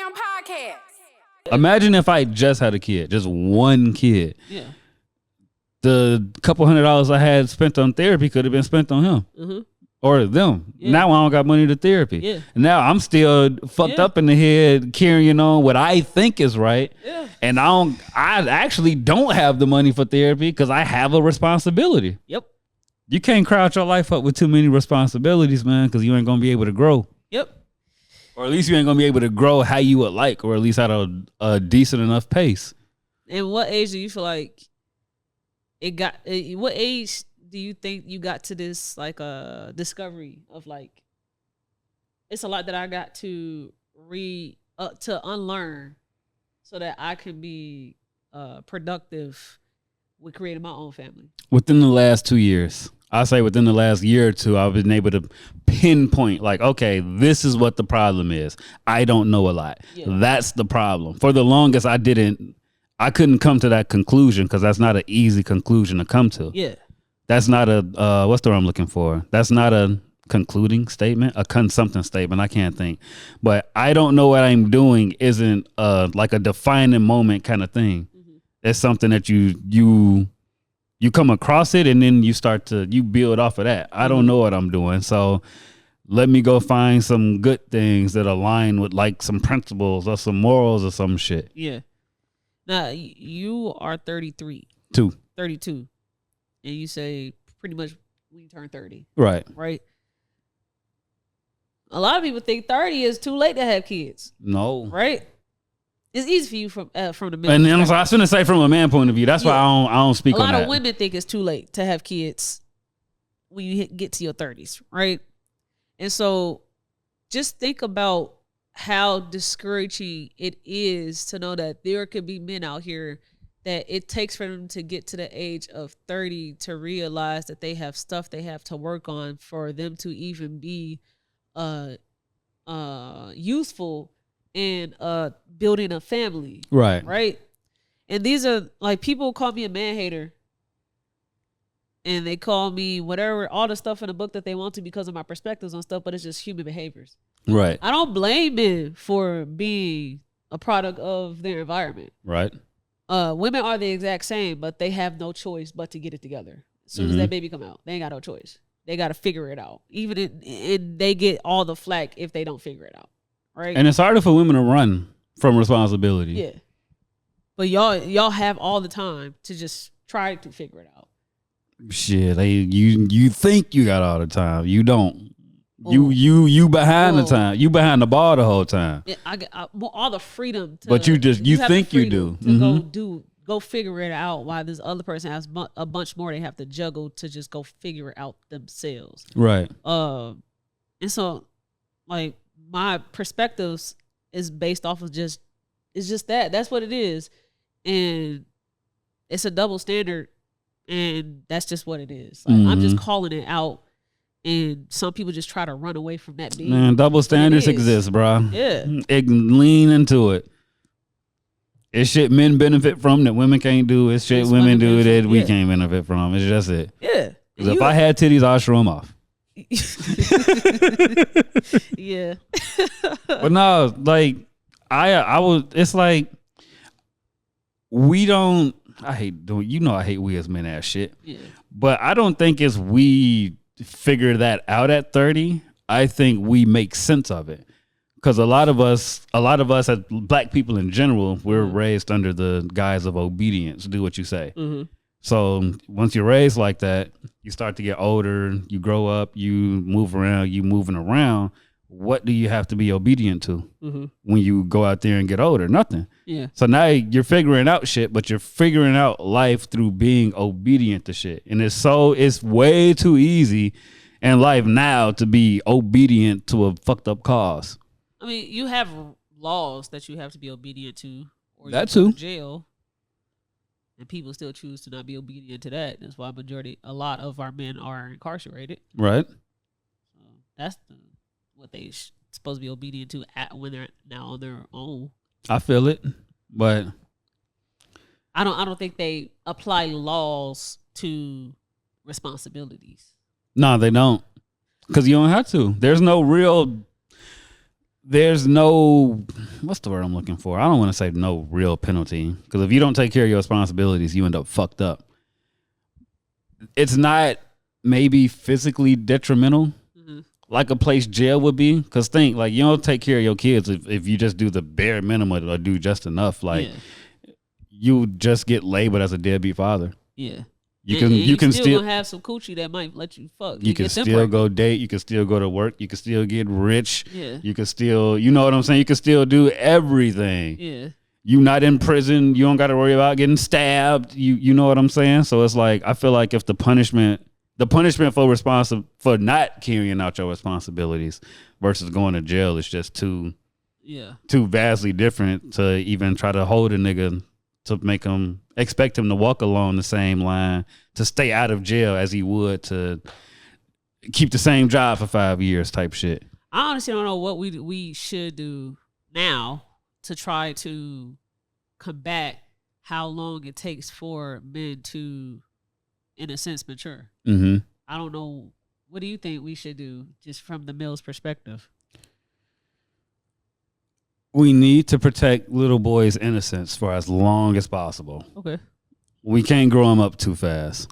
damn podcast. Imagine if I just had a kid, just one kid. Yeah. The couple $100 I had spent on therapy could have been spent on him. Mm-hmm. Or them. Yeah. Now I don't got money to therapy. Yeah. Now I'm still fucked up in the head, carrying on what I think is right. Yeah. And I actually don't have the money for therapy because I have a responsibility. Yep. You can't crowd your life up with too many responsibilities, man, because you ain't gonna be able to grow. Yep. Or at least you ain't gonna be able to grow how you would like, or at least at a decent enough pace. And what age do you feel like it got? What age do you think you got to this discovery of like, it's a lot that I got to to unlearn so that I can be productive with creating my own family? Within the last 2 years, I say within the last year or two, I've been able to pinpoint like, okay, this is what the problem is. I don't know a lot. Yeah. That's the problem. For the longest, I couldn't come to that conclusion because that's not an easy conclusion to come to. Yeah. That's not a, what's the word I'm looking for? That's not a concluding statement, a something statement. I can't think. But I don't know what I'm doing isn't like a defining moment kind of thing. Mm-hmm. It's something that you come across it and then you build off of that. I don't know what I'm doing. So let me go find some good things that align with like some principles or some morals or some shit. Yeah. Now, you are 32. And you say pretty much when you turn 30. Right. Right? A lot of people think 30 is too late to have kids. No. Right? It's easy for you from the middle. And I was going to say from a man point of view, that's why I don't speak on that. A lot of women think it's too late to have kids when you get to your 30s, right? And so just think about how discouraging it is to know that there could be men out here that it takes for them to get to the age of 30 to realize that they have stuff they have to work on for them to even be useful in building a family. Right. And these are like, people call me a man hater and they call me whatever, all the stuff in the book that they want to because of my perspectives on stuff, but it's just human behaviors. Right. I don't blame men for being a product of their environment. Right. Women are the exact same, but they have no choice but to get it together. As soon as that baby come out, they ain't got no choice. They got to figure it out. Even they get all the flack if they don't figure it out. Right. And it's harder for women to run from responsibility. Yeah. But y'all have all the time to just try to figure it out. Shit, you think you got all the time. You don't. You behind the time. You behind the ball the whole time. Yeah, I want all the freedom to, but you think you do. To go figure it out while this other person has a bunch more they have to juggle to just go figure it out themselves. Right. And so like my perspectives is based off of it's just that's what it is. And it's a double standard and that's just what it is. Like, I'm just calling it out. And some people just try to run away from that being. Man, double standards exist, bro. Yeah. Lean into it. It's shit men benefit from that women can't do. It's shit women do that we can't benefit from. It's just it. Yeah. Because if I had titties, I'd show them off. Yeah. But no, like, I was, it's like, we don't, I hate we as men ass shit. Yeah. But I don't think it's we figure that out at 30. I think we make sense of it because a lot of us as black people in general, we're raised under the guise of obedience. Do what you say. So once you're raised like that, you start to get older, you grow up, you move around, you moving around. What do you have to be obedient to when you go out there and get older? Nothing. Yeah. So now you're figuring out shit, but you're figuring out life through being obedient to shit. And it's way too easy in life now to be obedient to a fucked up cause. I mean, you have laws that you have to be obedient to, or that you go too. to jail, and people still choose to not be obedient to that. That's why a lot of our men are incarcerated. Right. So that's what they supposed to be obedient to when they're now on their own. I feel it, but I don't think they apply laws to responsibilities. No, they don't, because you don't have to. There's no what's the word I'm looking for? I don't want to say no real penalty, because if you don't take care of your responsibilities, you end up fucked up. It's not maybe physically detrimental like a place jail would be, because think, like, you don't take care of your kids if you just do the bare minimum or do just enough. Like, you just get labeled as a deadbeat father. Yeah. You can still gonna have some coochie that might let you fuck. You can still go date. You can still go to work. You can still get rich. Yeah. You can still, you know what I'm saying? You can still do everything. Yeah. You not in prison. You don't got to worry about getting stabbed. You know what I'm saying? So it's like, I feel like if the punishment for not carrying out your responsibilities versus going to jail is just too vastly different to even try to hold a nigga to expect him to walk along the same line to stay out of jail as he would to keep the same job for 5 years type shit. I honestly don't know what we should do now to try to combat how long it takes for men to, in a sense, mature. Mm-hmm. I don't know. What do you think we should do, just from the male's perspective? We need to protect little boys' innocence for as long as possible. Okay. We can't grow them up too fast.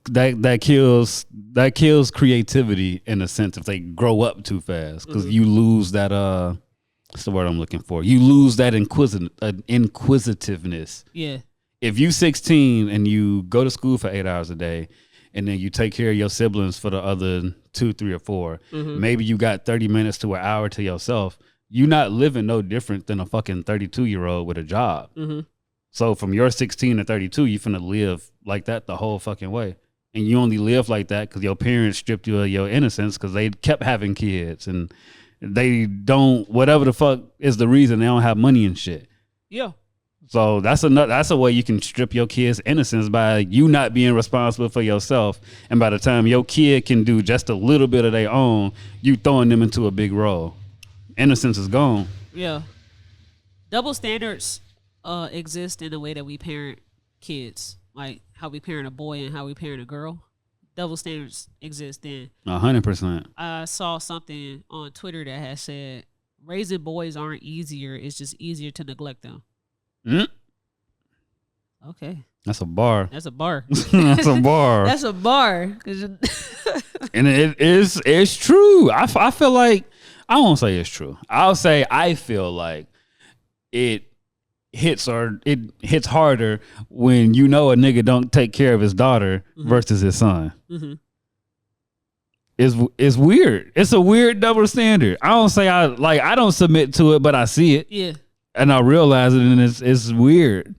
That kills creativity in a sense if they grow up too fast, because you lose that what's the word I'm looking for? You lose that inquisitiveness. Yeah. If you 16 and you go to school for 8 hours a day, and then you take care of your siblings for the other 2, 3, or 4, maybe you got 30 minutes to an hour to yourself. You're not living no different than a fucking 32-year-old with a job. So from your 16 to 32, you finna live like that the whole fucking way. And you only live like that because your parents stripped you of your innocence because they kept having kids. And they don't, whatever the fuck is the reason, they don't have money and shit. Yeah. So that's a way you can strip your kids' innocence, by you not being responsible for yourself. And by the time your kid can do just a little bit of their own, you throwing them into a big role. Innocence is gone. Yeah. Double standards exist in the way that we parent kids, like how we parent a boy and how we parent a girl. Double standards exist then. 100%. I saw something on Twitter that has said raising boys aren't easier. It's just easier to neglect them. Okay. That's a bar. That's a bar. That's a bar. That's a bar. And it's true. I feel like, I won't say it's true. I'll say I feel like it hits harder when you know a nigga don't take care of his daughter versus his son. It's weird. It's a weird double standard. I don't submit to it, but I see it. Yeah. And I realize it, and it's weird.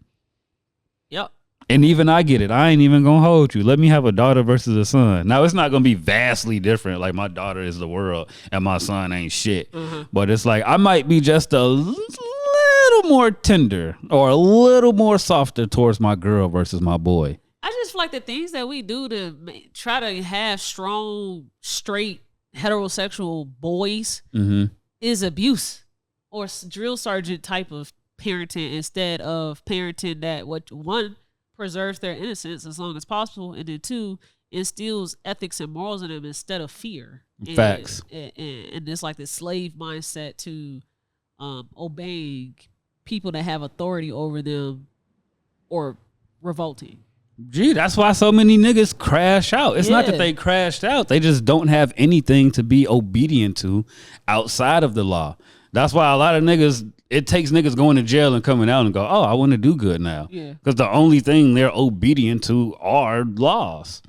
Yep. And even I get it. I ain't even gonna hold you. Let me have a daughter versus a son. Now, it's not gonna be vastly different. Like, my daughter is the world and my son ain't shit. But it's like, I might be just a little more tender or a little more softer towards my girl versus my boy. I just feel like the things that we do to try to have strong, straight, heterosexual boys is abuse or drill sergeant type of parenting, instead of parenting that one preserves their innocence as long as possible, and then 2 instills ethics and morals in them instead of fear. Facts. And it's like this slave mindset to obeying people that have authority over them or revolting. Gee, that's why so many niggas crash out. It's not that they crashed out. They just don't have anything to be obedient to outside of the law. That's why a lot of niggas, it takes niggas going to jail and coming out and go, oh, I want to do good now. Yeah. Because the only thing they're obedient to are laws.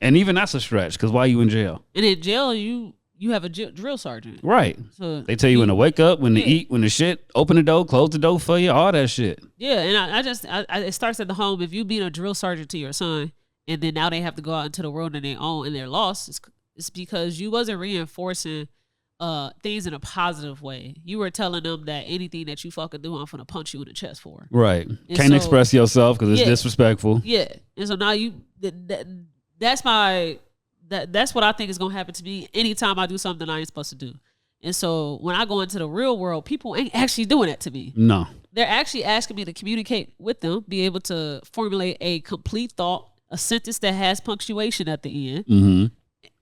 And even that's a stretch, because why you in jail? And in jail, you have a drill sergeant. Right. So they tell you when to wake up, when to eat, when to shit, open the door, close the door for you, all that shit. Yeah, and it starts at the home. If you being a drill sergeant to your son, and then now they have to go out into the world on their own and they're lost, it's because you wasn't reinforcing things in a positive way. You were telling them that anything that you fucking do, I'm gonna punch you in the chest for. Right. And can't express yourself because it's disrespectful. Yeah. And so now that's what I think is gonna happen to me anytime I do something I ain't supposed to do. And so when I go into the real world, people ain't actually doing that to me. No. They're actually asking me to communicate with them, be able to formulate a complete thought, a sentence that has punctuation at the end. Mm-hmm.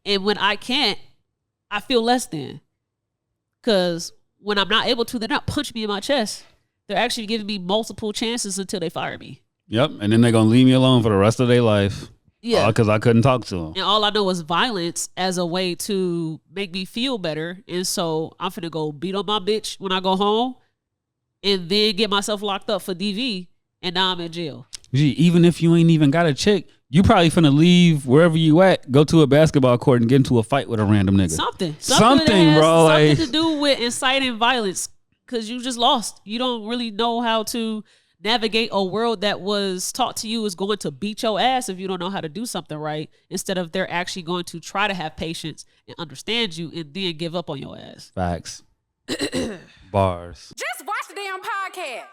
And when I can't, I feel less than. Because when I'm not able to, they're not punching me in my chest. They're actually giving me multiple chances until they fire me. Yep, and then they're gonna leave me alone for the rest of their life. Yeah, because I couldn't talk to them. And all I know is violence as a way to make me feel better. And so I'm finna go beat on my bitch when I go home, and then get myself locked up for DV, and now I'm in jail. Gee, even if you ain't even got a chick, you probably finna leave wherever you at, go to a basketball court and get into a fight with a random nigga. Something, bro. Something to do with inciting violence, because you just lost. You don't really know how to navigate a world that was taught to you is going to beat your ass if you don't know how to do something right, instead of they're actually going to try to have patience and understand you and then give up on your ass. Facts. Bars. Just watch the damn podcast.